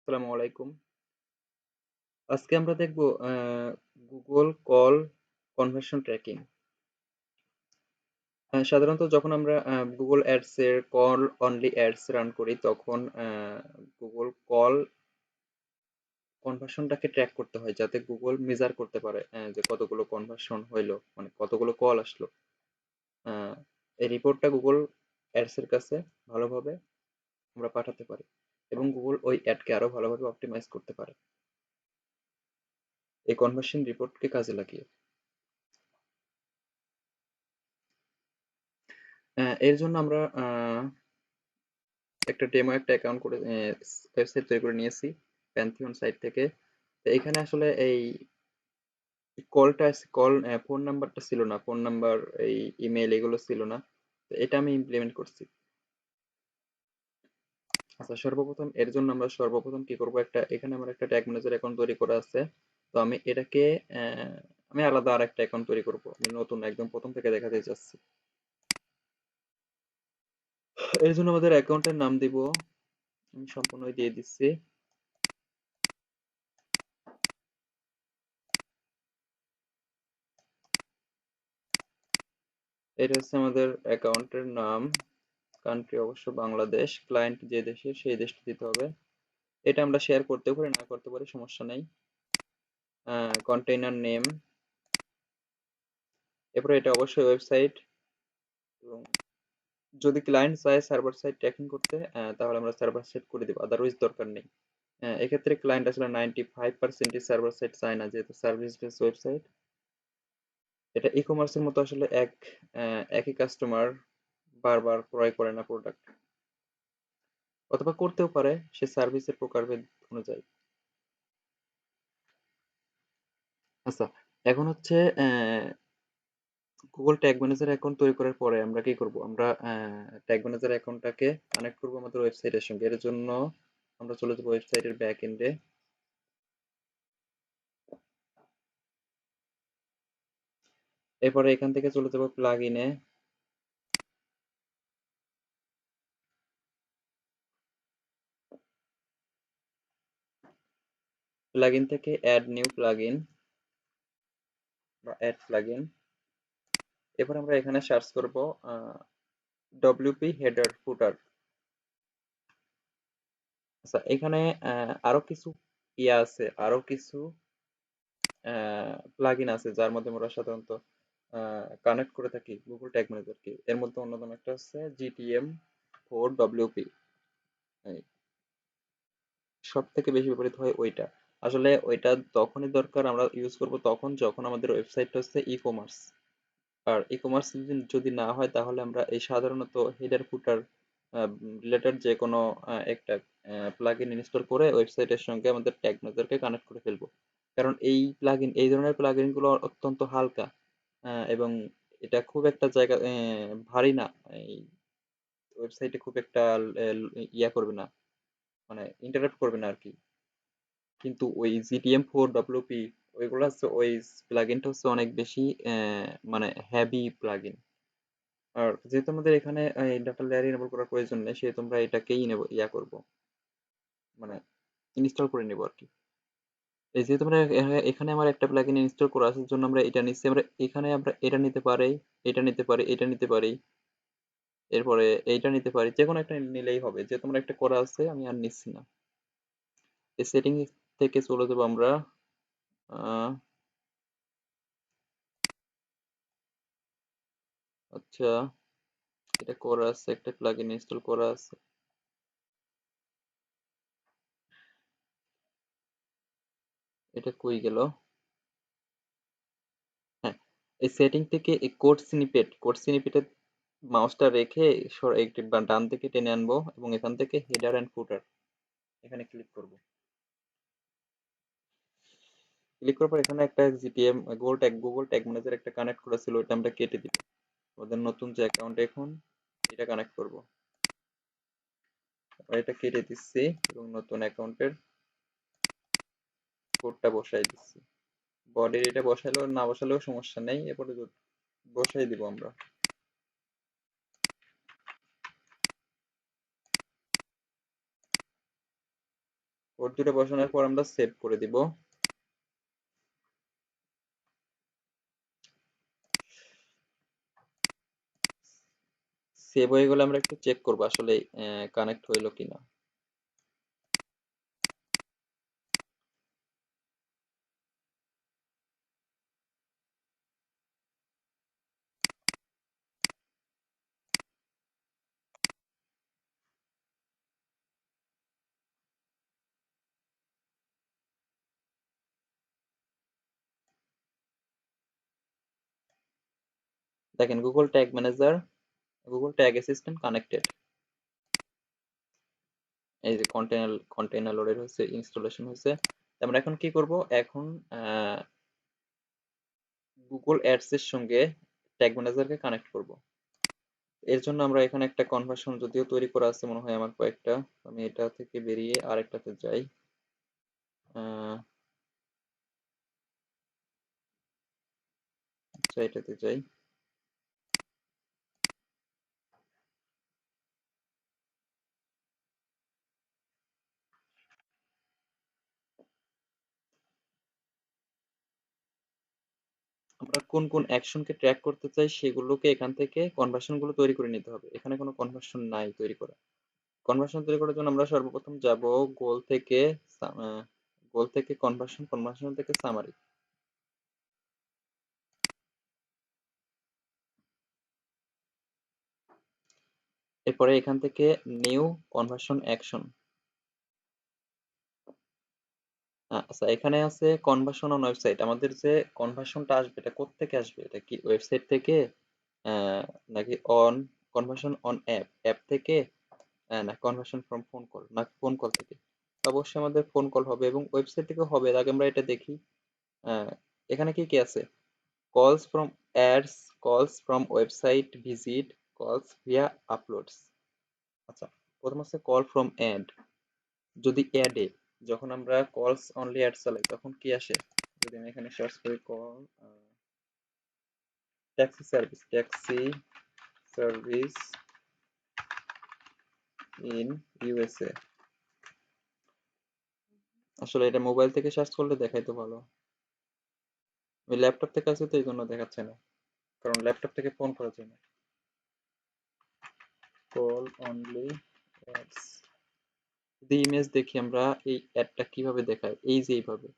আসসালামু আলাইকুম। আজকে আমরা দেখব গুগল কল কনভার্সন ট্র্যাকিং। সাধারণত যখন আমরা গুগল অ্যাডস এর কল অনলি অ্যাডস রান করি তখন গুগল কল কনভার্সনটাকে ট্র্যাক করতে হয় যাতে গুগল মেজার করতে পারে যে কতগুলো কনভার্সন হইলো, মানে কতগুলো কল আসলো। আহ, এই রিপোর্টটা গুগল অ্যাডস এর কাছে ভালোভাবে আমরা পাঠাতে পারি এবং গুগল ওই অ্যাডকে আরো ভালোভাবে অপটিমাইজ করতে পারে এই কনভার্সন রিপোর্টকে কাজে লাগিয়ে। এর জন্য আমরা একটা অ্যাকাউন্ট করে ওয়েবসাইট তৈরি করে নিয়েছি প্যান্থিয়ন সাইট থেকে। তো এখানে আসলে এই কল ফোন নাম্বারটা ছিল না, ফোন নাম্বার, এই ইমেল এগুলো ছিল না। তো এটা আমি ইমপ্লিমেন্ট করছি। আচ্ছা, সর্বপ্রথম কি করব, এখানে আমার একটা ট্যাগ ম্যানেজার অ্যাকাউন্ট তৈরি করা আছে। তো আমি এটাকে আমি আলাদা আর একটা অ্যাকাউন্ট তৈরি করব, আমি নতুন একদম প্রথম থেকে দেখাতে চাচ্ছি। এর জন্য আমাদের অ্যাকাউন্টের নাম দিব, আমি সম্পূর্ণই দিয়ে দিচ্ছি। এটা হচ্ছে আমাদের অ্যাকাউন্টের নাম। কান্ট্রি অবশ্য বাংলাদেশ, ক্লায়েন্ট যে দেশের সেই দেশটা দিতে হবে। এটা আমরা শেয়ার করতে পারি, না করতে পারি, সমস্যা নেই। কন্টেইনার নেম, এরপরে এটা অবশ্যই ওয়েবসাইট, এবং যদি ক্লায়েন্ট চায় সার্ভার সাইড ট্র্যাকিং করতে তাহলে আমরা সার্ভার সাইড করে দেবো, আদারওয়াইজ দরকার নেই। এক্ষেত্রে ক্লায়েন্ট আসলে 95% সার্ভার সাইড চায় না, যেহেতু সার্ভিস বেস ওয়েবসাইট। এটা ই কমার্সের মতো আসলে একই কাস্টমার বারবার ক্রয় করে না প্রোডাক্ট, অথবা করতেও পারে সে সার্ভিসের প্রকারভেদ অনুযায়ী। আচ্ছা, এখন হচ্ছে গুগল ট্যাগ ম্যানেজার অ্যাকাউন্ট তৈরি করার পরে আমরা কি করব, আমরা ট্যাগ ম্যানেজার অ্যাকাউন্টটাকে কানেক্ট করব আমাদের ওয়েবসাইটের সঙ্গে। এর জন্য আমরা চলে যাব ওয়েবসাইটের ব্যাক এন্ডে। এরপরে এখান থেকে চলে যাব প্লাগ ইনে। প্লাগ ইন থেকে অ্যাড নিউ প্লাগ ইন বা অ্যাড প্লাগ ইন। এরপর আমরা এখানে সার্চ করব ডব্লিউপি হেডার ফুটার। আচ্ছা, এখানে আরো কিছু আছে, আরো কিছু প্লাগইন আছে যার মধ্যে আমরা সাধারণত কানেক্ট করে থাকি গুগল ট্যাগ ম্যানেজারকে। এর মধ্যে অন্যতম একটা হচ্ছে GTM4 WP। সব থেকে বেশি ব্যবহৃত হয় ওইটা। আসলে ওইটা তখনই দরকার, আমরা ইউজ করব তখন যখন আমাদের ওয়েবসাইটটা হচ্ছে ই কমার্স। আর ই কমার্স যদি না হয় তাহলে আমরা এই সাধারণত হেডার ফুটার রিলেটেড যে কোনো একটা প্লাগইন ইনস্টল করে ওয়েবসাইটের সঙ্গে আমাদের ট্যাগ ম্যানেজারকে কানেক্ট করে ফেলবো। কারণ এই ধরনের প্লাগইন গুলো অত্যন্ত হালকা, এবং এটা খুব একটা জায়গা ভারী না। এই ওয়েবসাইটে খুব একটা ইয়া করবে না, মানে ইন্টারাপ্ট করবে না আর কি। কিন্তু ওই GTM4 WP ওইগুলো হচ্ছে, ওই প্লাগইনটা হচ্ছে অনেক বেশি মানে হেভি প্লাগইন। আর যেহেতু আমাদের এখানে এই ডাটা লেয়ার এনেবল করার প্রয়োজন নেই, সেহেতু আমরা এটাকেই নেব, করব, মানে ইনস্টল করে নেব আর কি। এই যেহেতু আমরা এখানে আমার একটা প্লাগইন ইনস্টল করা আছে, জন্য আমরা এটা নিচ্ছি। আমরা এখানে আমরা এটা নিতে পারি, এটা নিতে পারি, এটা নিতে পারি, এরপরে এইটা নিতে পারি, যে কোনো একটা নিলেই হবে। যেহেতু আমরা একটা করা আছে আমি আর নিচ্ছি না। এই সেটিং থেকে চলে যাবো আমরা আহ, আচ্ছা, এটা করা আছে, একটা প্লাগইন ইনস্টল করা আছে। এটা কই গেল? হ্যাঁ, এই সেটিং থেকে এই কোড স্নিপেটে মাউসটা রেখে একটু ডান দিকে টেনে আনবো এবং এখান থেকে হেডার অ্যান্ড ফুটার এখানে ক্লিক করব। ক্লিক করার পর এখানে একটা জিটিএম গুগল ট্যাগ ম্যানেজার একটা কানেক্ট করা ছিল, ওটা আমরা কেটে দিব। আমাদের নতুন যে অ্যাকাউন্ট, এখন এটা কানেক্ট করব। এটা কেটে দিচ্ছি এবং নতুন অ্যাকাউন্টের কোডটা বসাই দিচ্ছি। বডির এটা বসালেও না বসালেও সমস্যা নেই, এরপরে বসাই দিব আমরা। কোড দুটো বসানোর পর আমরা সেভ করে দিব। সেভ হয়ে গেলে আমরা একটু চেক করবো আসলে কানেক্ট হইলো কিনা। দেখেন Google tag manager, Google tag assistant connected. এই যে কন্টেইনার লোডেড হয়েছে, ইনস্টলেশন হয়েছে। আমরা এখন কি করব, এখন গুগল অ্যাডস এর সঙ্গে ট্যাগ ম্যানেজারকে কানেক্ট করব। এর জন্য আমরা এখানে একটা কনভার্সন যদিও তৈরি করা আছে মনে হয় আমার কয়েকটা, আমি এটা থেকে বেরিয়ে আরেকটাতে যাই। আচ্ছা এটাতে যাই। আমরা কোন কোন অ্যাকশনকে ট্র্যাক করতে চাই সেগুলোকে এখান থেকে কনভার্সন গুলো তৈরি করে নিতে হবে। এখানে কোনো কনভার্সন নাই তৈরি করা। কনভার্সন তৈরি করার জন্য আমরা সর্বপ্রথম যাব গোল থেকে, গোল থেকে কনভার্সন, কনভার্সন থেকে সামারি। এরপরে এখান থেকে নিউ কনভার্সন অ্যাকশন। আচ্ছা এখানে আছে কনভার্সন অন ওয়েবসাইট। আমাদের যে কনভার্সনটা আসবে এটা কোত্থেকে আসবে, এটা কি ওয়েবসাইট থেকে নাকি on conversion on app, app থেকে না কনভার্সন ফ্রম ফোন কল, না ফোন কল থেকে? অবশ্যই আমাদের ফোন কল হবে এবং ওয়েবসাইট থেকেও হবে। এর আগে আমরা এটা দেখি। আহ, এখানে কি কি আছে? কলস ফ্রম অ্যাডস, কলস ফ্রম ওয়েবসাইট ভিজিট, কলস ভিয়া আপলোডস। আচ্ছা প্রথম আছে কল ফ্রম অ্যাড। যদি অ্যাডে, যখন আমরা কলস অনলি অ্যাড চালাই তখন কি আসে? যদি আমি এখানে সার্চ করি call taxi service, taxi service in USA. আসলে এটা মোবাইল থেকে সার্চ করলে দেখাই তো ভালো। ওই ল্যাপটপ থেকে আছে তো এই জন্য দেখাচ্ছে না, কারণ ল্যাপটপ থেকে ফোন করা যায় না। Call only ads. যদি ইমেজ দেখি আমরা, এই অ্যাডটা কিভাবে দেখায়, এই যে এইভাবে।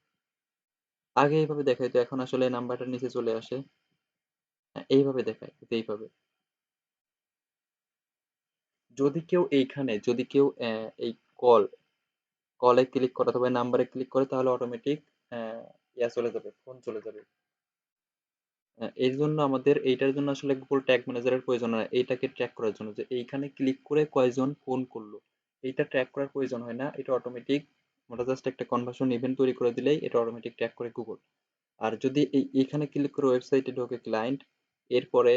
আগে এইভাবে দেখাইতো, এখন আসলে নাম্বারটার নিচে চলে আসে। হ্যাঁ, এইভাবে দেখায়, এই যে এইভাবে। যদি কেউ এইখানে, যদি কেউ এই কল, কলে ক্লিক করে অথবা নাম্বারে ক্লিক করে তাহলে অটোমেটিক ইয়া চলে যাবে, ফোন চলে যাবে। এর জন্য আমাদের এইটার জন্য আসলে গুগল ট্যাগ ম্যানেজারের প্রয়োজন হয় না। এইটাকে ট্র্যাক করার জন্য যে এইখানে ক্লিক করে কয়জন ফোন করলো, এইটা ট্র্যাক করার প্রয়োজন হয় না। এটা অটোমেটিক, আমরা জাস্ট একটা কনভার্সন ইভেন্ট তৈরি করে দিলেই এটা অটোমেটিক ট্র্যাক করে গুগল। আর যদি এইখানে ক্লিক করে ওয়েবসাইটে ঢোকে ক্লায়েন্ট, এরপরে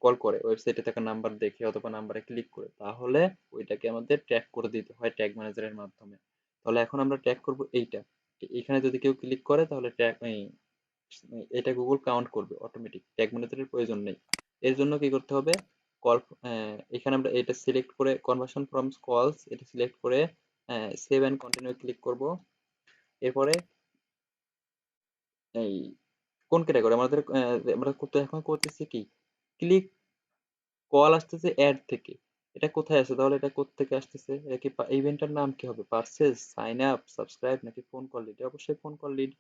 কল করে ওয়েবসাইটে থাকা নাম্বার দেখে অথবা নাম্বারে ক্লিক করে, তাহলে ওইটাকে আমাদের ট্র্যাক করে দিতে হয় ট্যাগ ম্যানেজারের মাধ্যমে। তাহলে এখন আমরা ট্র্যাক করব এইটা। এখানে যদি কেউ ক্লিক করে তাহলে ট্র্যাক, এটা গুগল কাউন্ট করবে অটোমেটিক, ট্যাগ ম্যানেজারের প্রয়োজন নেই। এর জন্য কি করতে হবে, কল, এখানে আমরা এটা সিলেক্ট করে কনভার্সন ফ্রম কলস এটা সিলেক্ট করে সেভ এন্ড কন্টিনিউ ক্লিক করব। এরপরে এই কোন ক্যাটাগরি আমাদের, আমরা করতে এখন করতেছি কি, ক্লিক, কল আসতেছে অ্যাড থেকে। এটা কোথায় আসে তাহলে, এটা কোত্থেকে আসতেছে, এটা কি ইভেন্টের নাম কি হবে, পারচেজ, সাইন আপ, সাবস্ক্রাইব নাকি ফোন কল লিড? অবশ্যই ফোন কল লিড।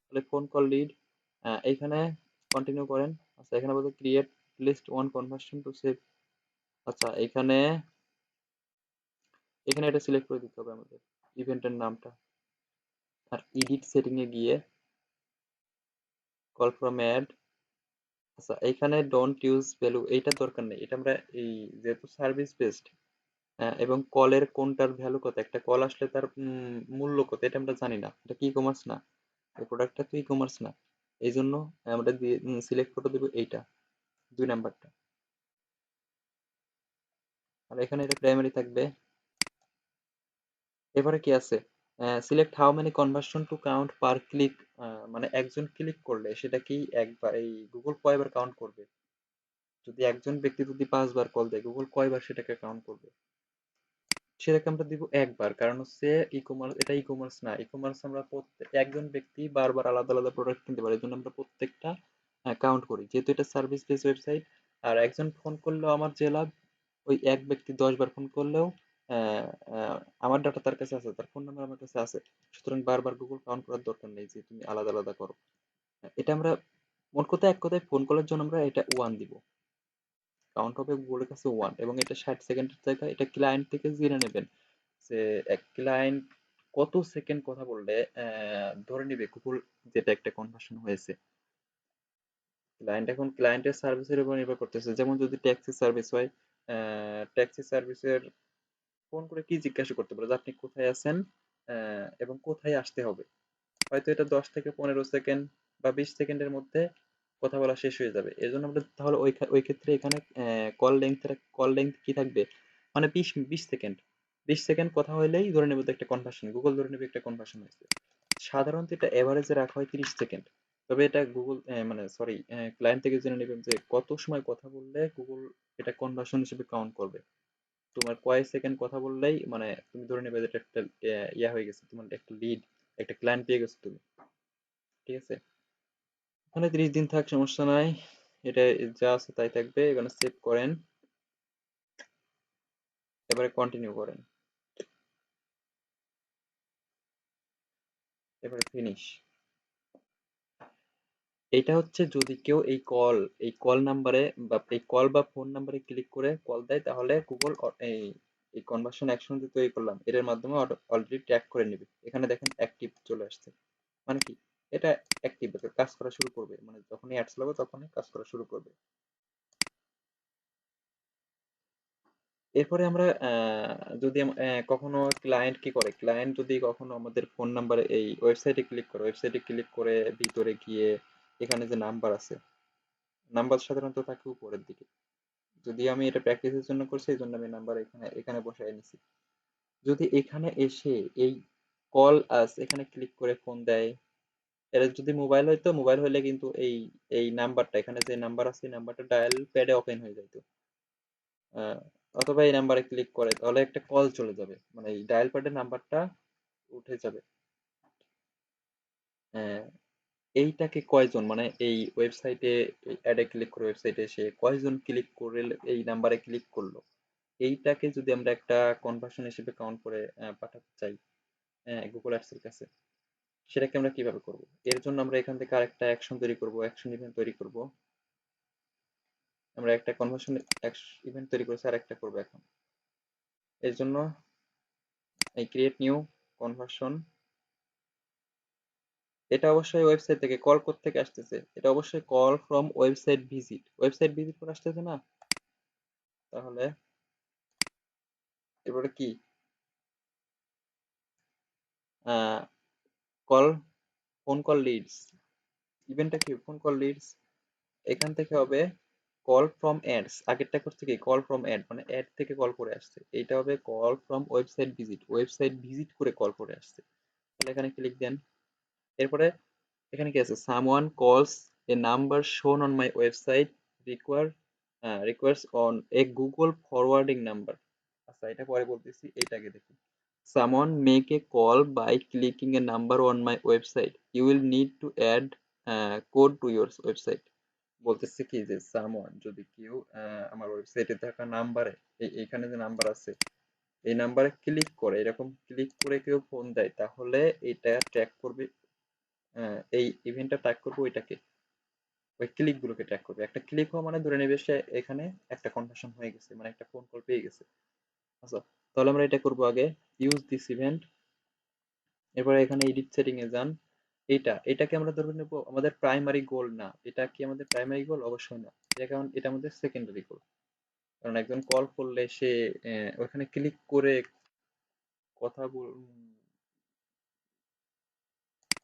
তাহলে ফোন কল লিড এইখানে কন্টিনিউ করেন। আচ্ছা এখানে বলতে create list one conversion to save. আচ্ছা এখানে, এখানে এটা সিলেক্ট করে দিতে হবে আমাদের ইভেন্টের নামটা। আর এডিট সেটিং এ গিয়ে কল ফ্রম অ্যাড। আচ্ছা এখানে ডোন্ট ইউজ ভ্যালু, এইটার দরকার নেই। এটা আমরা এই যেহেতু সার্ভিস বেসড এবং কলের কোনটার ভ্যালু কত, একটা কল আসলে তার মূল্য কত এটা আমরা জানি না, এটা কি কমার্স না, এই প্রোডাক্টটা তো ই কমার্স না। এই জন্য আমরা দিয়ে সিলেক্ট করে দেবো এইটা, 2 নাম্বারটা। আর এখানে এটা প্রাইমারি থাকবে। এবারে কি আছে, select how many conversion to count per click. মানে একজন ক্লিক করলে সেটা কি একবার, এই গুগল কয়বার কাউন্ট করবে? যদি একজন ব্যক্তি যদি 5 বার কল দেয় গুগল কয়বার সেটাকে কাউন্ট করবে? সেটাকে আমরা দিব একবার, কারণ হচ্ছে এটা ই কমার্স না, ই কমার্স আমরা একজন ব্যক্তি বারবার আলাদা আলাদা প্রোডাক্ট কিনতে পারে, এই জন্য আমরা প্রত্যেকটা কাউন্ট করি, যেহেতু এটা সার্ভিস বেস ওয়েবসাইট। আর একজন ফোন করলেও আমার যে লাভ, ওই এক ব্যক্তি 10 বার ফোন করলেও আহ, আহ, আমার ডাটা তার কাছে আছে, তার ফোন নাম্বার আমার কাছে আছে। সুতরাং বারবার গুগল কাউন্ট করার দরকার নেই যে তুমি আলাদা আলাদা করো। এটা আমরা মোট কথা এক কথায় ফোন কলের জন্য আমরা এটা ওয়ান দিব, কাউন্ট হবে গুগলের কাছে ওয়ান, এবং এটা 60 সেকেন্ডের জায়গায় এটা ক্লায়েন্ট থেকে জেনে নেবেন যে এক ক্লায়েন্ট কত সেকেন্ড কথা বললে ধরে নিবে গুগল যেটা একটা কনভার্সন হয়েছে। এখন ক্লায়েন্টের সার্ভিসের উপর নির্ভর করতেছে, যেমন যদি ট্যাক্সি সার্ভিস হয়, ট্যাক্সি সার্ভিসের ফোন করে কি জিজ্ঞাসা করতে পারে যে আপনি কোথায় আছেন এবং কোথায় আসতে হবে। হয়তো এটা 10 থেকে 15 সেকেন্ড বা 20 সেকেন্ডের মধ্যে কথা বলা শেষ হয়ে যাবে। এর জন্য আমরা তাহলে ওই ক্ষেত্রে এখানে কল লেন্থ কি থাকবে, মানে 20 20 সেকেন্ড, 20 সেকেন্ড কথা হলেই ধরে নেবে একটা কনভার্সন, গুগল ধরে নেবে একটা কনভার্সন হয়েছে। সাধারণত এটা এভারেজে রাখা হয় 30 সেকেন্ড। তবে এটা গুগল মানে সরি ক্লায়েন্ট থেকে জেনে নেবেন যে কত সময় কথা বললে গুগল এটা কনভার্সন হিসেবে কাউন্ট করবে। তোমার কয়েক সেকেন্ড কথা বললেই মানে তুমি ধরে নেবে যে এটা একটা ইয়া হয়ে গেছে, তোমার একটা লিড, একটা ক্লায়েন্ট পেয়ে গেছো তুমি। ঠিক আছে, ওখানে 30 দিন থাক, সমস্যা নাই। এটা যা আছে তাই থাকবে, এখানে সেভ করেন, এবারে কন্টিনিউ করেন, এবারে ফিনিশ। এটা হচ্ছে যদি কেউ এই কল নাম্বারে বা এই কল বা ফোন নাম্বারে ক্লিক করে কল দেয়, তাহলে গুগল এই এই কনভার্সন অ্যাকশন যে তৈরি করলাম এটার মাধ্যমে অলরেডি ট্র্যাক করে নেবে। এখানে দেখেন অ্যাক্টিভ চলে আসছে, মানে কি এটা অ্যাক্টিভ কাজ করা শুরু করবে, মানে যখনই অ্যাডস লাগবে তখনই কাজ করা শুরু করবে। এরপরে আমরা যদি কখনো ক্লায়েন্ট কি করে, ক্লায়েন্ট যদি কখনো আমাদের ফোন নাম্বারে এই ওয়েবসাইটে ক্লিক করে ভিতরে গিয়ে এখানে যে নাম্বার আছে, নাম্বার সাধারণত থাকে উপরের দিকে। যদি আমি এটা প্র্যাকটিসের জন্য করছি এই জন্য আমি নাম্বার এখানে এখানে বসায় নিছি। যদি এখানে এসে এই কল আস এখানে ক্লিক করে ফোন দেয়, এটা যদি মোবাইল হয় তো মোবাইল হলে কিন্তু এই নাম্বারটা এখানে যে নাম্বার আছে এই নাম্বারটা ডায়াল প্যাডে ওপেন হয়ে যায়। আহ, অথবা এই নাম্বারে ক্লিক করে তাহলে একটা কল চলে যাবে, মানে এই ডায়াল প্যাডের নাম্বারটা উঠে যাবে। আহ, এইটাকে কয়জন মানে এই ওয়েবসাইটে অ্যাডে ক্লিক করে ওয়েবসাইটে এসে কয়জন ক্লিক করে এই নাম্বারে ক্লিক করলো, এইটাকে যদি আমরা একটা কনভার্সন হিসেবে কাউন্ট করে পাঠাতে চাই গুগল অ্যাডস এর কাছে, সেটাকে আমরা কিভাবে করব? এর জন্য আমরা এখান থেকে আরেকটা অ্যাকশন তৈরি করব, অ্যাকশন ইভেন্ট তৈরি করব। আমরা একটা কনভার্সন ইভেন্ট তৈরি করেছি, আর একটা করবো এখন। এর জন্য এই ক্রিয়েট নিউ কনভার্সন, এটা অবশ্যই ওয়েবসাইট থেকে কল থেকে আসতেছে, এটা অবশ্যই কল ফ্রম ওয়েবসাইট ভিজিট করে আসতেছে না? তাহলে এবারে কি কল ফোন কল লিডস, ইভেন্টটা কি ফোন কল লিডস, এখান থেকে হবে কল ফ্রম অ্যাডস। আগেরটা করছে কি কল ফ্রম অ্যাড, মানে অ্যাড থেকে কল করে আসছে, এইটা হবে কল ফ্রম ওয়েবসাইট ভিজিট করে কল করে আসছে। তাহলে এখানে ক্লিক দেন। এরপরে এখানে কি আছে, someone calls a number shown on my website require requires on a Google forwarding number. আচ্ছা এটা পরে বলতেছি, এইটাকে দেখি। Someone make a call by clicking a number on my website, you will need to add code to your website. বলতেছে কি যে someone যদি কেউ আমার ওয়েবসাইটে থাকা নাম্বারে এইখানে যে নাম্বার আছে এই নাম্বারে ক্লিক করে, এরকম ক্লিক করে কেউ ফোন দেয়, তাহলে এটা ট্র্যাক করবে, এই ইভেন্টটা ট্র্যাক করবে ওইটাকে, ওই ক্লিক গুলোকে ট্র্যাক করবে। একটা ক্লিক হওয়া মানে ধরে নেবে সে এখানে একটা কনভার্সন হয়ে গেছে, মানে একটা ফোন কল পেয়ে গেছে। আচ্ছা, তাহলে আমরা এটা করবো আগে, ইউজ দিস ইভেন্ট। এরপরে এখানে এডিট সেটিং এ যান। এটাকে আমরা ধরে নেব আমাদের প্রাইমারি গোল না, এটা কি আমাদের প্রাইমারি গোল? অবশ্যই না, এটা আমাদের সেকেন্ডারি গোল। কারণ একজন কল করলে সে ওখানে ক্লিক করে কথা বল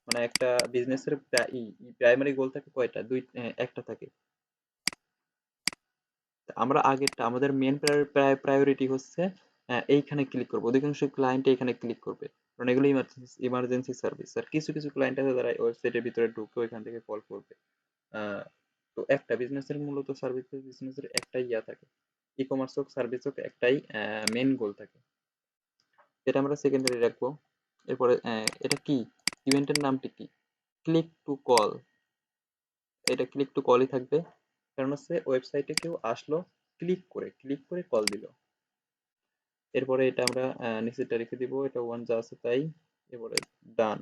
মানে একটা বিজনেসের প্রাইমারি গোল থাকে কয়টা? একটা থাকে। তা আমরা আগেরটা আমাদের মেন প্রায়োরিটি হচ্ছে এইখানে ক্লিক করবো, অধিকাংশ ক্লায়েন্ট এখানে ক্লিক করবে, কারণ এগুলো ইমার্জেন্সি সার্ভিস। আর কিছু কিছু ক্লায়েন্ট আছে যারা ওয়েবসাইটের ভিতরে ঢুকে ওইখান থেকে কল করবে। আহ, তো একটা বিজনেসের মূলত বিজনেসের একটাই ইয়া থাকে, ই কমার্স হোক সার্ভিস হোক একটাই মেন গোল থাকে। এটা আমরা সেকেন্ডারি রাখবো। এরপরে এটা কি, ইভেন্টের নামটি কি, ক্লিক টু কল, এটা ক্লিক টু কলই থাকবে। কারণ হচ্ছে ওয়েবসাইটে কেউ আসলো, ক্লিক করে কল দিল। এরপরে এটা আমরা নিচেরটা রেখে দিব, এটা ওয়ান যা আছে তাই। এরপরে ডান।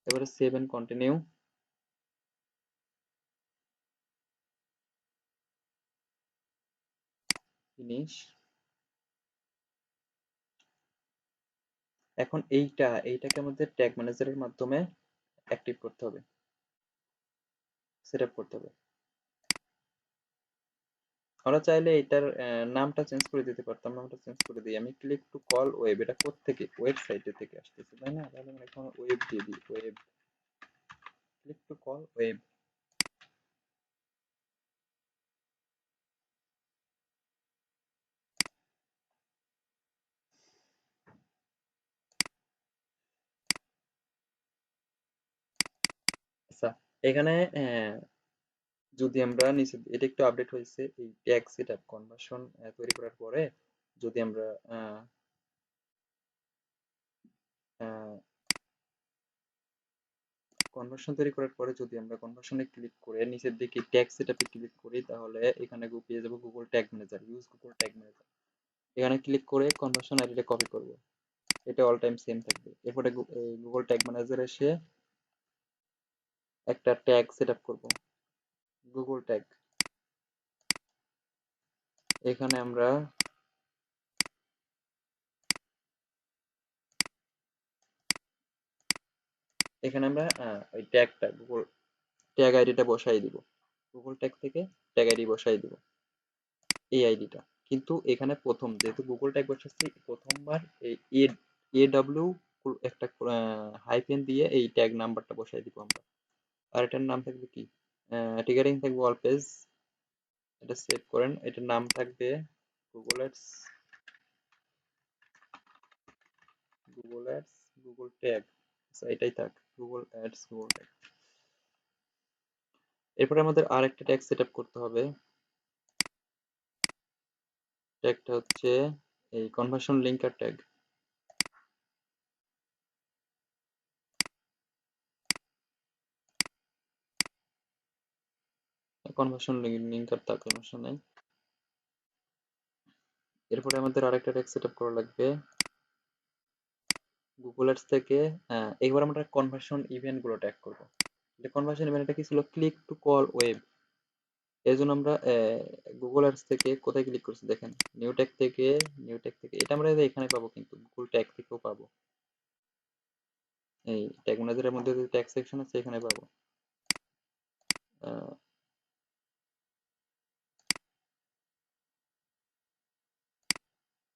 এবারে সেভ এন্ড কন্টিনিউ। ফিনিশ। এখন এইটাকে আমাদের ট্যাগ ম্যানেজারের মাধ্যমে অ্যাক্টিভ করতে হবে, সেট আপ করতে হবে। আমরা চাইলে এটার নামটা চেঞ্জ করে দিতে পারতাম, নামটা চেঞ্জ করে দিই আমি, ক্লিক টু কল ওয়েব। এটা কোত্থেকে, ওয়েবসাইটে থেকে আসতেছে তাই না, তাহলে আমরা এখন ওয়েব দিয়ে দিই, web, click to call web. আচ্ছা, এখানে যদি আমরা নিচে, এটা একটু আপডেট হয়েছে, এই ট্যাগ সেটআপ কনভার্সন তৈরি করার পরে যদি আমরা কনভার্সন তৈরি করার পরে যদি আমরা কনভার্সনে ক্লিক করে নিচের দিকে ট্যাগ সেটআপে ক্লিক করি, তাহলে এখানে পেয়ে যাবো Google tag manager, use Google tag manager. এখানে ক্লিক করে কনভার্সন আইডিটা কপি করব, এটা অল টাইম সেম থাকবে। এরপরে গুগল ট্যাগ ম্যানেজার এসে একটা ট্যাগ সেটআপ করব, গুগল ট্যাগ। এখানে আমরা ওই ট্যাগটা, গুগল ট্যাগ আইডিটা বসাই দিব, গুগল ট্যাগ থেকে ট্যাগ আইডি বসাই দিব, এই আইডিটা। কিন্তু এখানে প্রথম যেহেতু গুগল ট্যাগ বসাচ্ছি, প্রথমবার এই এডব্লিউ একটা হাইফেন দিয়ে এই ট্যাগ নাম্বারটা বসাই দিব আমরা। আর এটার নাম থাকবে কি, টিকারিং থাকবে অল পেজ। এটা সেভ করেন, এটার নাম থাকবে Google ads, Google ads, Google tag. আচ্ছা, এটাই থাক, গুগল অ্যাডস, গুগল ট্যাগ। এরপরে আমাদের আরেকটা ট্যাগ সেট আপ করতে হবে। ট্যাগটা হচ্ছে এই conversion linker tag. Conversion linker থাক, সমস্যা নাই। এরপরে আমাদের আরেকটা ট্যাগ সেট আপ করা লাগবে গুগল অ্যাডস থেকে। এবার আমরা কনভার্সন ইভেন্ট গুলো ট্যাগ করবো। কনভার্সন ইভেন্টটা কি ছিল, ক্লিক টু কল ওয়েব। এর জন্য আমরা গুগল অ্যাডস থেকে কোথায় ক্লিক করছি দেখেন, নিউ ট্যাগ থেকে, নিউ ট্যাগ থেকে এটা আমরা এখানে পাবো, কিন্তু গুগল ট্যাগ থেকেও পাবো, এই ট্যাগ ম্যানেজারের মধ্যে যে ট্যাগ সেকশন আছে এখানে পাবো। আহ,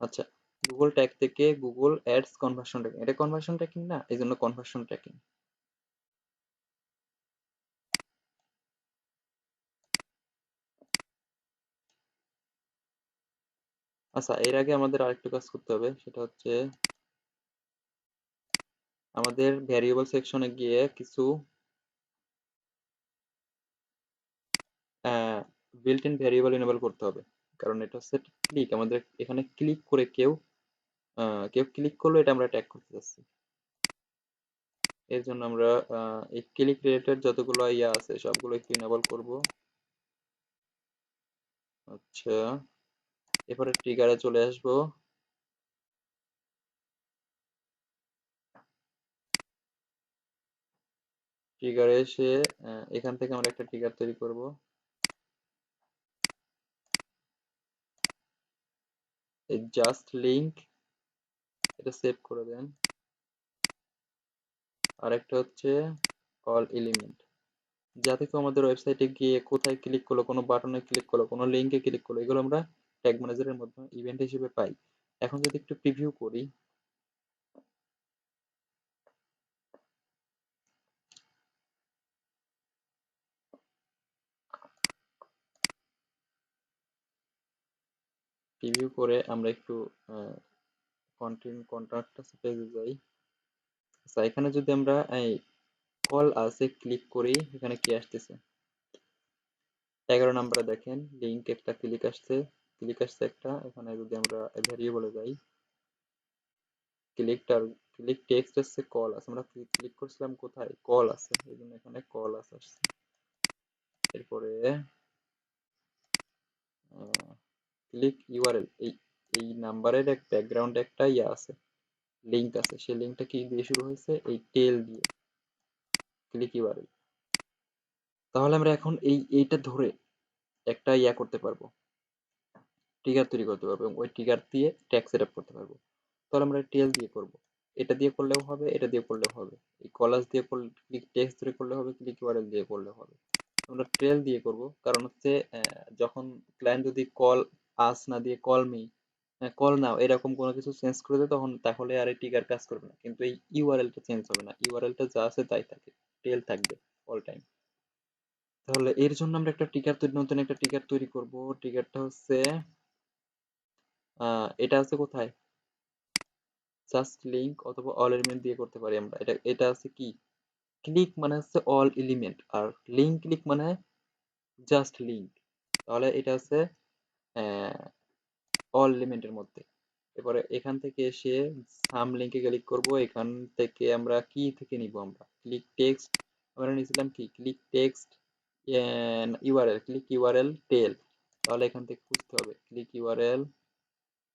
আচ্ছা, গুগল ট্যাগ থেকে গুগল অ্যাডস কনভার্সন ট্র্যাকিং, এটা কনভার্সন ট্র্যাকিং না, এই জন্য কনভার্সন ট্র্যাকিং। আচ্ছা, এর আগে আমাদের আরেকটু কাজ করতে হবে, সেটা হচ্ছে আমাদের ভ্যারিয়েবল সেকশনে গিয়ে কিছু বিল্ট ইন ভ্যারিয়েবল এনেবল করতে হবে। কারণ এটা হচ্ছে ক্লিক, আমাদের এখানে ক্লিক করে কেউ ক্লিক করলো, এটা আমরা ট্যাগ করতে যাচ্ছি। এর জন্য আমরা এই ক্লিক রিলেটেড যতগুলো ইয়া আছে সবগুলো একটু এনেবল করব। আচ্ছা, এরপরে ট্রিগারে চলে আসবো। ট্রিগারে এসে এখান থেকে আমরা একটা ট্রিগার তৈরি করব, এই জাস্ট লিংক, এটা সেভ করে দেন। আর একটা হচ্ছে অল এলিমেন্ট, যাতে কেউ আমাদের ওয়েবসাইটে গিয়ে কোথায় ক্লিক করলো, কোনো বাটনে ক্লিক করলো, কোনো লিঙ্কে ক্লিক করলো, এগুলো আমরা ট্যাগ ম্যানেজারের মাধ্যমে ইভেন্ট হিসেবে পাই। এখন যদি একটু প্রিভিউ করি, প্রিভিউ করে আমরা একটু কন্টেন্ট কন্ট্রাক্ট পেজে যাই। আচ্ছা, এখানে যদি আমরা এই কল আছে ক্লিক করি, এখানে কি আসতেছে, 11 নম্বরে দেখেন লিঙ্ক একটা ক্লিক আসছে, ক্লিক আসছে একটা, এখানে যদি আমরা ভেরিয়েবলে যাই, ক্লিকটার ক্লিক টেক্সট আসছে, কল আছে, আমরা ক্লিক করছিলাম কোথায়, কল আছে, এই জন্য এখানে কল আছে আসছে। এরপরে ক্লিক ইউআরএল, এই নাম্বারের এক ব্যাকগ্রাউন্ডে একটা ইয়ে আছে, লিংক আছে, সেই লিংকটা কি দিয়ে শুরু হয়েছে, এই টেল দিয়ে, ক্লিক ইউআরএল। তাহলে আমরা এখন এইটা ধরে একটা ইয়া করতে পারবো, ট্রিগার তৈরি করতে পারবো, এবং ওই ট্রিগার দিয়ে ট্যাগ সেট আপ করতে পারবো। তাহলে আমরা টেল দিয়ে করব, এটা দিয়ে করলেও হবে, এটা দিয়ে করলেও হবে, এই কলাস দিয়ে করলে, ক্লিক টেক্সট ধরে করলে হবে, ক্লিক ইউআরএল দিয়ে করলে হবে। আমরা ট্রেল দিয়ে করব, কারণ হচ্ছে যখন ক্লায়েন্ট যদি কল আস না দিয়ে কল মি, কল নাও এরকম কোনো কিছু চেঞ্জ করে দেয়, তখন তাহলে আর এই ট্রিগার কাজ করবে না, কিন্তু এই ইউআরএলটা চেঞ্জ হবে না, ইউআরএলটা যা আছে তাই থাকে, টেল থাকবে অল টাইম। তাহলে এর জন্য আমরা একটা ট্রিগার তৈরি, নতুন একটা ট্রিগার তৈরি করব। ট্রিগারটা হচ্ছে এটা আছে কোথায়, জাস্ট লিংক অথবা অল এলিমেন্ট দিয়ে করতে পারি আমরা। এটা আছে কি, ক্লিক মানে হচ্ছে অল এলিমেন্ট, আর লিংক ক্লিক মানে জাস্ট লিংক। তাহলে এটা হচ্ছে অল এলিমেন্টের মধ্যে। এবারে এখান থেকে এসে সাম লিঙ্কে ক্লিক করব, এখান থেকে আমরা কি থেকে নিব, আমরা ক্লিক টেক্সট, আমরা নিয়েছিলাম কি click text URL, click URL tel. তাহলে এখান থেকে খুঁজতে হবে ক্লিক ইউআরএল,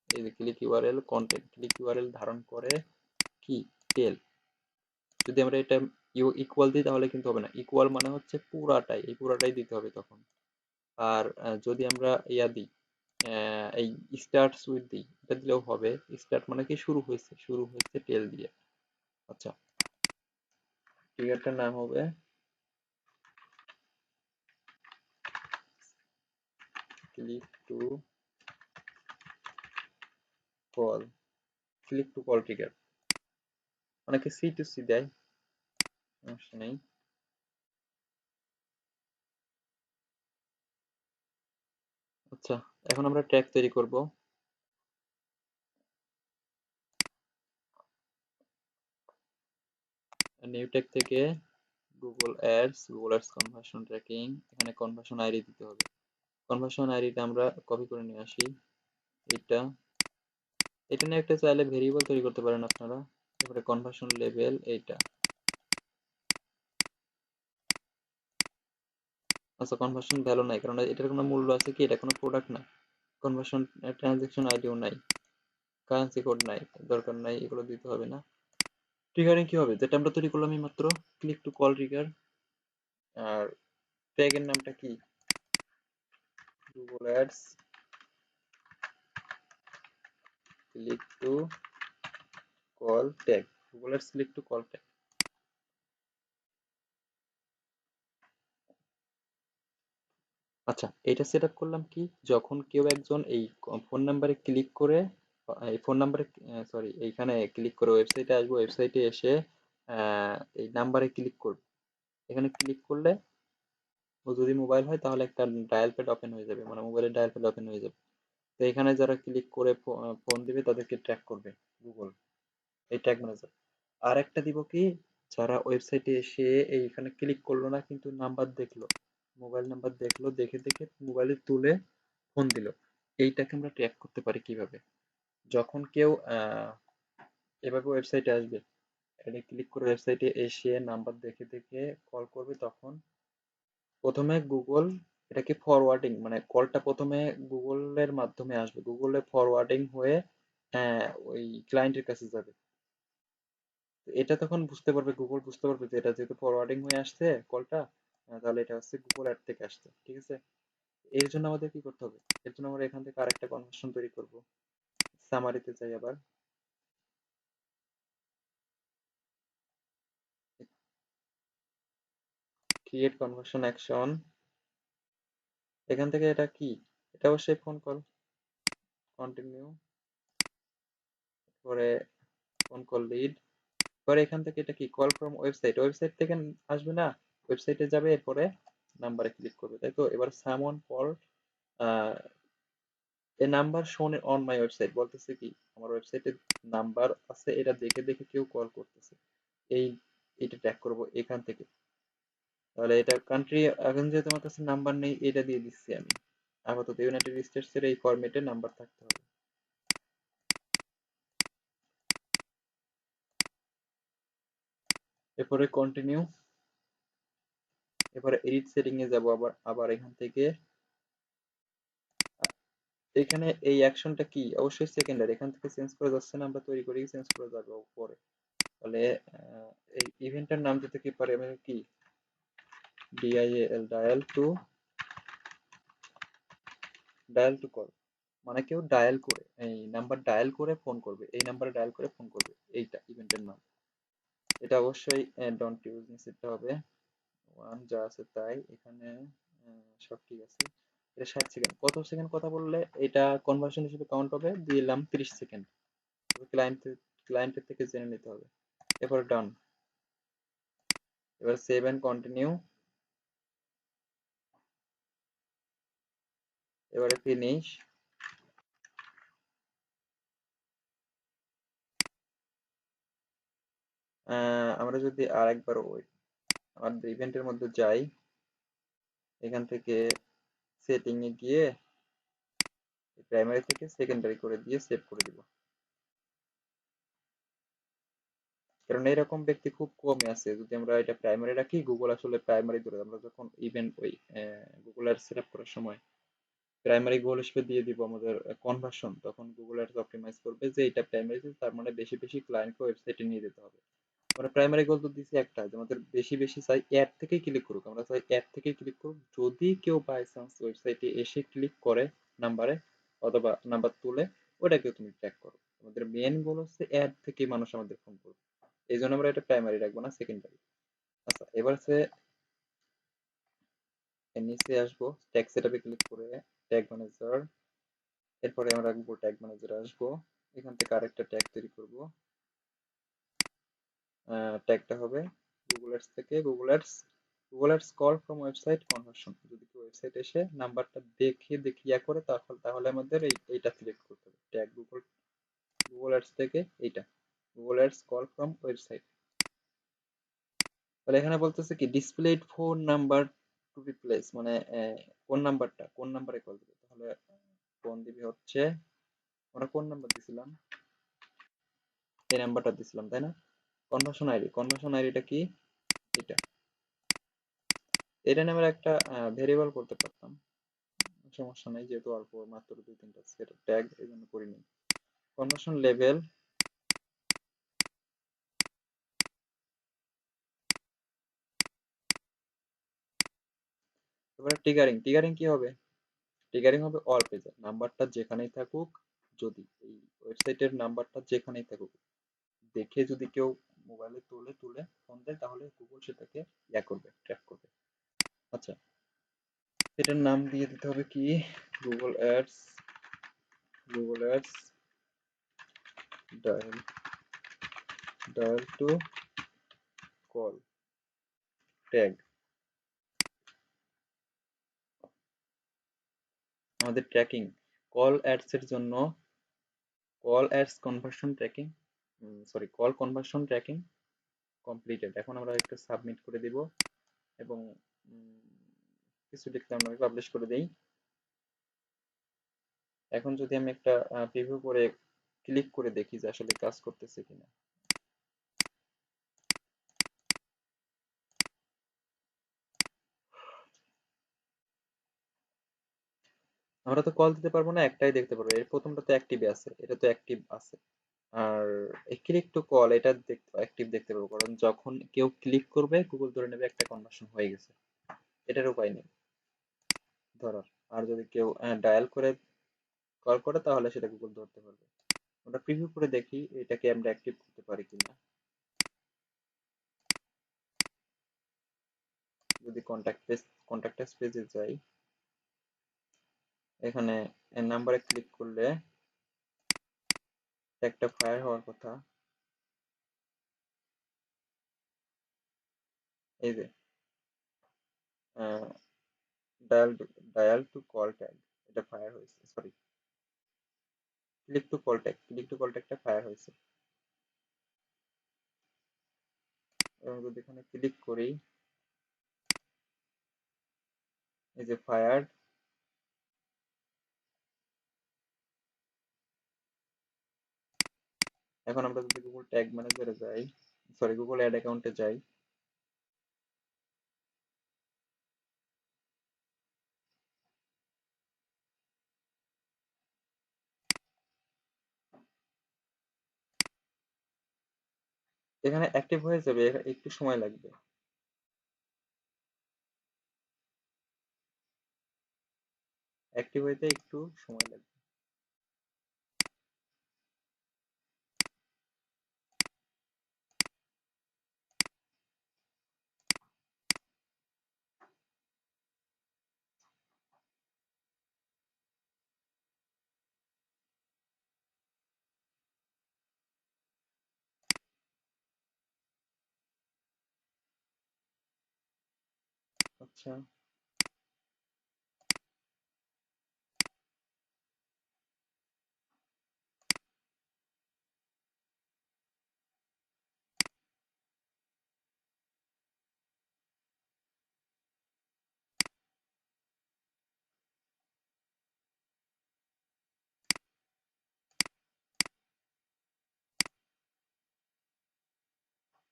এই যে click URL content, click URL ধারণ করে কি টেল। যদি আমরা এটা ইকুয়াল দিই তাহলে কিন্তু হবে না, ইকুয়াল মানে হচ্ছে পুরাটাই, এই পুরাটাই দিতে হবে তখন। আর যদি আমরা ইয়া দিই, এই স্টার্টস উইথ দিই, এটা দিলেও হবে, স্টার্ট মানে কি শুরু হয়েছে, শুরু হয়েছে টেল দিয়ে। আচ্ছা, ট্রিগারটার নাম হবে click to call, click to call trigger. অনেকে সি টু সি দেয়, সমস্যা নেই। আচ্ছা, এখন আমরা ট্যাগ তৈরি করব। নিউ ট্যাগ থেকে গুগল অ্যাডস কনভার্সন ট্র্যাকিং, এখানে কনভার্সন আইডি দিতে হবে। কনভার্সন আইডিটা আমরা কপি করে নিয়ে আসি, এটা এটা নিয়ে একটা চাইলে ভেরিয়েবল তৈরি করতে পারেন আপনারা। এবারে কনভার্সন লেভেল এইটা। আচ্ছা, কনভার্সন ভ্যালু নাই, কারণ এটার কোনো মূল্য আছে কি, এটা কোনো প্রোডাক্ট না। কনভার্সন ট্রানজ্যাকশন আইডিও নাই, কারেন্সি কোড নাই, দরকার নাই, এগুলো দিতে হবে না। ট্রিগারিং কি হবে, যেটা আমরা তৈরি করলাম এই মাত্র, ক্লিক টু কল ট্রিগার। আর ট্যাগের নামটা কি, Google ads click to call tag, Google ads click to call tag. আচ্ছা, এটা সেট আপ করলাম কি, যখন কেউ একজন এই ফোন নাম্বারে ক্লিক করে, এই ফোন নাম্বারে, সরি, এইখানে ক্লিক করে ওয়েবসাইটে আসবো, ওয়েবসাইটে এসে এই নাম্বারে ক্লিক করবে, এখানে ক্লিক করলে ও যদি মোবাইল হয় তাহলে একটা ডায়াল প্যাড ওপেন হয়ে যাবে, মানে মোবাইলের ডায়াল প্যাড ওপেন হয়ে যাবে। তো এখানে যারা ক্লিক করে ফোন দিবে তাদেরকে ট্র্যাক করবে গুগল, এই ট্যাগ ম্যানেজার। আর একটা দিব কি, যারা ওয়েবসাইটে এসে এইখানে ক্লিক করলো না কিন্তু নাম্বার দেখলো, মোবাইল নাম্বার দেখলো, দেখে দেখে মোবাইলে তুলে ফোন দিল, এইটাকে আমরা ট্র্যাক করতে পারি কিভাবে, যখন কেউ এভাবে ওয়েবসাইটে আসবে, এটা ক্লিক করে ওয়েবসাইটে এসে নাম্বার দেখে দেখে কল করবে, তখন প্রথমে গুগল এটাকে ফরওয়ার্ডিং, মানে কলটা প্রথমে গুগলের মাধ্যমে আসবে, গুগলে ফরওয়ার্ডিং হয়ে ওই ক্লায়েন্টের কাছে যাবে। তো এটা তখন বুঝতে পারবে, গুগল বুঝতে পারবে যে এটা যেহেতু ফরওয়ার্ডিং হয়ে আসছে কলটা, তাহলে এটা হচ্ছে গুগল অ্যাড থেকে আসছে, ঠিক আছে। এর জন্য আমাদের কি করতে হবে, এর জন্য আমরা এখান থেকে আরেকটা কনভার্সন তৈরি করব। সামারিতে যাই আবার, ক্রিয়েট কনভার্সন অ্যাকশন, এখান থেকে এটা কি, এটা অবশ্যই ফোন কল, কন্টিনিউ, পরে ফোন কল লিড, পরে এখান থেকে এটা কি কল ফ্রম ওয়েবসাইট, ওয়েবসাইট থেকে আসবে না, ওয়েবসাইটে যাবে, এরপরে নাম্বারে ক্লিক করবে, তাই তো। এবার সামন call A number shown on my website, বলতেছে কি আমার ওয়েবসাইটে নাম্বার আছে, এটা দেখে দেখে কেউ কল করতেছে, এই এটা ট্র্যাক করব এখান থেকে। তাহলে এটা কান্ট্রি, এখন যেহেতু আমার কাছে নাম্বার নেই, এটা দিয়ে দিচ্ছি আমি, আপাতত ইউনাইটেড স্টেটস এর এই ফরম্যাটে নাম্বার থাকতে হবে। এরপরে কন্টিনিউ। এরপরে এডিট সেটিং এ যাব, আবার এখান থেকে এখানে এই অ্যাকশনটা কি অবশ্যই সেকেন্ডারি, এখান থেকে চেঞ্জ করা যাচ্ছে না, আমরা তৈরি করেই চেঞ্জ করা যাবে পরে। তাহলে এই ইভেন্টের নাম দিতে কি পারে আমি কি ডিআইএল ডায়াল টু কল, মানে কেউ ডায়াল করে এই নাম্বার ডায়াল করে ফোন করবে, এই নাম্বারে ডায়াল করে ফোন করবে, এইটা ইভেন্টের নাম। এটা অবশ্যই ডন্ট ইউজ নিতে হবে। ওয়ান যা আছে তাই এখানে সব ঠিক আছে। এটা 60 সেকেন্ড, কত সেকেন্ড কথা বললে এটা কনভার্সন হিসেবে কাউন্ট হবে, দিলাম 30 সেকেন্ড। ক্লায়েন্টের থেকে জেনে নিতে হবে। এরপর ডান। এবার সেভ এন্ড কন্টিনিউ। এবারে ফিনিশ। আমরা যদি আর একবার ওই আমাদের ইভেন্টের মধ্যে যাই, এখান থেকে সেটিং এ গিয়ে প্রাইমারি থেকে সেকেন্ডারি করে দিয়ে সেভ করে দিব, কারণ এরকম ব্যক্তি খুব কমই আছে। যদি আমরা এটা প্রাইমারি রাখি, গুগল আসলে প্রাইমারি ধরে, আমরা যখন ইভেন্ট ওই গুগল অ্যাডস সেট আপ করার সময় প্রাইমারি গোল হিসেবে দিয়ে দিব আমাদের কনভার্সন, তখন গুগল অ্যাডস অপটিমাইজ করবে যে এটা প্রাইমারি, তার মানে বেশি বেশি ক্লায়েন্টকে ওয়েবসাইটে নিয়ে যেতে হবে। আমরা প্রাইমারি গোল তো দিছি একটা, যে আমাদের বেশি বেশি চাই অ্যাড থেকেই ক্লিক করুক, আমরা চাই অ্যাড থেকেই ক্লিক করুক। যদি কেউ বাই চান্স ওয়েবসাইটে এসে ক্লিক করে নাম্বারে অথবা নাম্বার তুলে, ওটাকে তুমি ট্র্যাক করো। আমাদের মেন গোল হচ্ছে অ্যাড থেকে মানুষ আমাদের ফোন করবে, এই জন্য আমরা এটা প্রাইমারি রাখবো না, সেকেন্ডারি। আচ্ছা, এবার হচ্ছে এর নিচে আসবো, ট্যাগ সেটআপে ক্লিক করে ট্যাগ ম্যানেজার, এরপরে আমরা রাখবো ট্যাগ ম্যানেজারে আসবো, এখান থেকে আরেকটা ট্যাগ তৈরি করব। ট্যাগটা হবে গুগল অ্যাডস থেকে Google ads call from website conversion. যদি কেউ ওয়েবসাইট এসে নাম্বারটা দেখে দেখিয়া করে, তাহলে আমাদের এইটা সিলেক্ট করতে হবে, ট্যাগ গুগল অ্যাডস থেকে এইটা Google ads call from website. তাহলে এখানে বলতেছে কি displayed phone number to replace, মানে কোন নাম্বারে কল দিবে, তাহলে ফোন দিবি হচ্ছে, আমরা কোন নাম্বার দিছিলাম, এই নাম্বারটা দিছিলাম তাই না। কনভার্সন আইডিটা কি, এটা এটা নামের একটা ভেরিয়েবল করতে পারতাম, সমস্যা নাই, যেহেতু অল্প মাত্র 2-3টা সেটা ট্যাগ এই জন্য করিনি। কনভার্সন লেভেল, এবারে টিগারিং। টিগারিং কি হবে, টিগারিং হবে অল পেজে, নাম্বারটা যেখানেই থাকুক, যদি এই ওয়েবসাইটের নাম্বারটা যেখানেই থাকুক, দেখে যদি কেউ মোবাইলে তুলে ফোন দেয়, তাহলে গুগল সেটাকে ইয়া করবে, ট্র্যাক করবে। আচ্ছা, এটার নাম দিয়ে দিতে হবে কি Google ads dial to call tag. আমাদের ট্র্যাকিং কল অ্যাডস এর জন্য call ads conversion tracking, call conversion tracking completed. এখন আমরা একটু সাবমিট করে দিব এবং কিছু লিখলাম, আমি পাবলিশ করে দেই। এখন যদি আমি একটা প্রিভিউ করে ক্লিক করে দেখি যে আসলে কাজ করতেছে কিনা। আমরা তো কল দিতে পারবো না, একটাই দেখতে পারবো, এর প্রথমটা তো অ্যাক্টিভে আছে, এটা তো অ্যাক্টিভ আছে। আর এই ক্লিক টু কল এটা অ্যাক্টিভ দেখতে পারবো, কারণ যখন কেউ ক্লিক করবে গুগল ধরে নেবে একটা কনভার্সন হয়ে গেছে, এটার উপায় নেই ধরার। আর যদি কেউ ডায়াল করে কল করে, তাহলে সেটা গুগল ধরতে পারবে। আমরা প্রিভিউ করে দেখি এটাকে আমরা অ্যাক্টিভ করতে পারি কিনা। যদি কন্ট্যাক্ট পেজে যাই, এখানে নাম্বারে ক্লিক করলে একটা ফায়ার হওয়ার কথা, এই যে dial dial to call tag, এটা ফায়ার হয়েছে, সরি ক্লিক টু কল ট্যাগটা ফায়ার হয়েছে। এবং যদি এখানে ক্লিক করি, এই যে ফায়ার্ড, এখন আমরা যদি গুগল ট্যাগ ম্যানেজারে যাই, সরি গুগল অ্যাড অ্যাকাউন্টে যাই, এখানে অ্যাক্টিভ হয়ে যাবে, একটু সময় লাগবে। অ্যাক্টিভ হইতে একটু সময় লাগবে। আচ্ছা,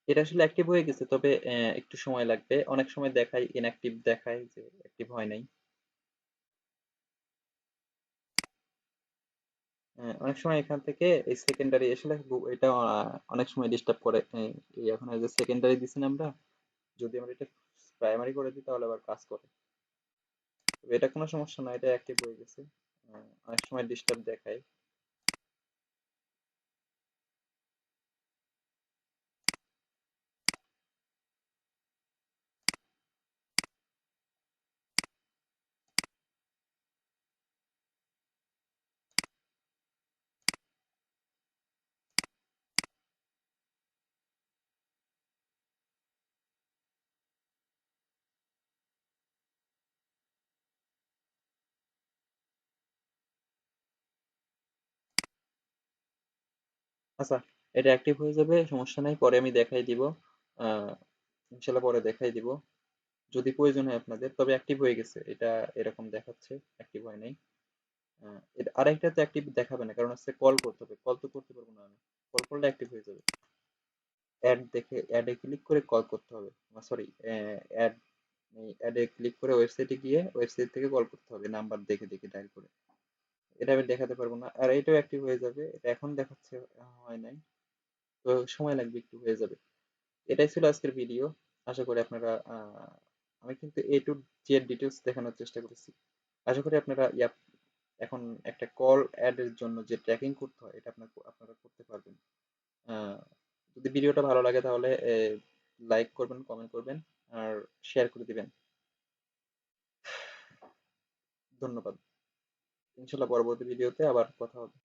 এটা আসলে অ্যাক্টিভ হয়ে গেছে, তবে একটু সময় লাগবে। অনেক সময় দেখায় ইনঅ্যাক্টিভ, দেখায় যে অ্যাক্টিভ হয় নাই। অনেক সময় এখান থেকে এই সেকেন্ডারি আসলে এটা অনেক সময় ডিস্টার্ব করে। এই এখন এই যে সেকেন্ডারি দিছি না আমরা, যদি আমরা এটা প্রাইমারি করে দিই তাহলে আবার কাজ করে। তবে এটা কোনো সমস্যা না, এটা অ্যাক্টিভ হয়ে গেছে। অনেক সময় ডিস্টার্ব দেখায়। আচ্ছা, এটা অ্যাক্টিভ হয়ে যাবে, সমস্যা নাই, পরে আমি দেখাই দিব। আহ ইনশাল্লাহ পরে দেখাই দিব যদি প্রয়োজন হয় আপনাদের। তবে অ্যাক্টিভ হয়ে গেছে এটা, এরকম দেখাচ্ছে, অ্যাক্টিভ হয় নাই। এটা আরেকটা তো অ্যাক্টিভ দেখাবে না, কারণ হচ্ছে কল করতে হবে, কল তো করতে পারবো না আমি। কল করলে অ্যাক্টিভ হয়ে যাবে। অ্যাড দেখে অ্যাডে ক্লিক করে কল করতে হবে। সরি, অ্যাড, অ্যাডে ক্লিক করে ওয়েবসাইটে গিয়ে ওয়েবসাইট থেকে কল করতে হবে নাম্বার দেখে দেখে ডায়াল করে। এটা আমি দেখাতে পারবো না। আর এটাও অ্যাক্টিভ হয়ে যাবে, এটা এখন দেখাচ্ছে হয় নাই, তো সময় লাগবে, একটু হয়ে যাবে। এটাই ছিল আজকের ভিডিও। আশা করি আপনারা আমি কিন্তু এ টু জেড ডিটেলস দেখানোর চেষ্টা করেছি। আশা করি আপনারা এখন একটা কল অ্যাড এর জন্য যে ট্র্যাকিং করতে হয় এটা আপনারা করতে পারবেন। আহ, যদি ভিডিওটা ভালো লাগে তাহলে লাইক করবেন, কমেন্ট করবেন, আর শেয়ার করে দিবেন। ধন্যবাদ। ইনশাল্লাহ পরবর্তী ভিডিওতে আবার কথা হবে।